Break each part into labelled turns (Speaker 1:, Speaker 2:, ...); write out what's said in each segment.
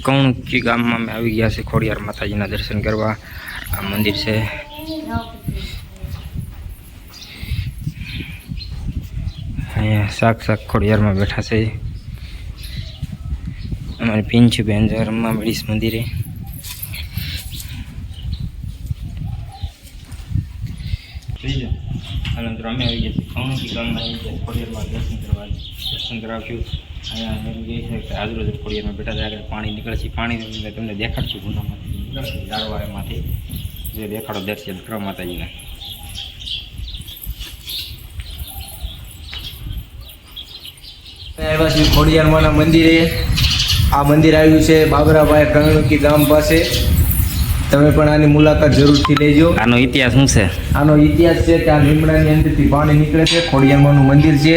Speaker 1: કૌણકી ગામમાં અમે આવી ગયા છે ખોડિયાર માતાજીના દર્શન કરવા. આ મંદિર છે. અહીંયા સાક્ષાત ખોડિયારમાં બેઠા છે. અમારી પિન છે બેન રમવા મળીશ મંદિરે. અનંતર અમે આવી ગયા છીએ કૌણકી ગામમાં આવી ગયા ખોડિયારમાં દર્શન કરાવશું. અહીંયા એમ કહે છે કે આજુબાજુ ખોડિયારમાં બેઠા છે. આગળ પાણી નીકળે છે. પાણી તમને દેખાડશું. ગુનામાંથી નીકળશે ઝાડવામાંથી જે દેખાડો દર્શન કરવા માતાજીના.
Speaker 2: આવ્યા છીએ ખોડિયારમાંના મંદિરે. આ મંદિર આવ્યું છે બાબરાભાઈ કૌણકી ગામ પાસે. તમે પણ આની મુલાકાત જરૂરથી લેજો.
Speaker 1: આનો ઇતિહાસ શું છે?
Speaker 2: આનો ઇતિહાસ છે કે આ લીમડાની અંદરથી પાણી નીકળે છે. ખોડિયારમાંનું મંદિર છે.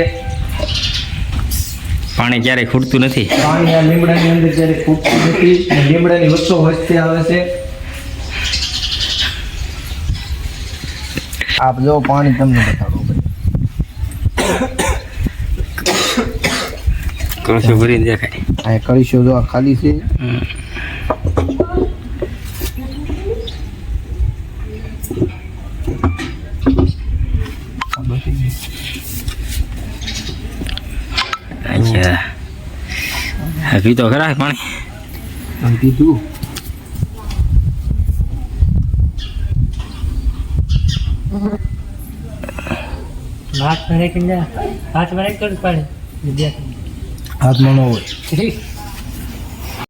Speaker 1: પાણી ક્યારેય ખૂટતું નથી.
Speaker 2: પાણી આ લીમડાની અંદર ક્યારે ખૂટતું નથી. લીમડાની વચ્ચો વચ્ચે આવે છે. આપ જો પાણી તમને બતાડો.
Speaker 1: કળશો ભરીને દેખાય.
Speaker 2: આ કળશો જો આ ખાલી છે.
Speaker 1: અચ્છા પીતો ખરા પાણી?
Speaker 2: પીધું. હાથમાં ન હોય.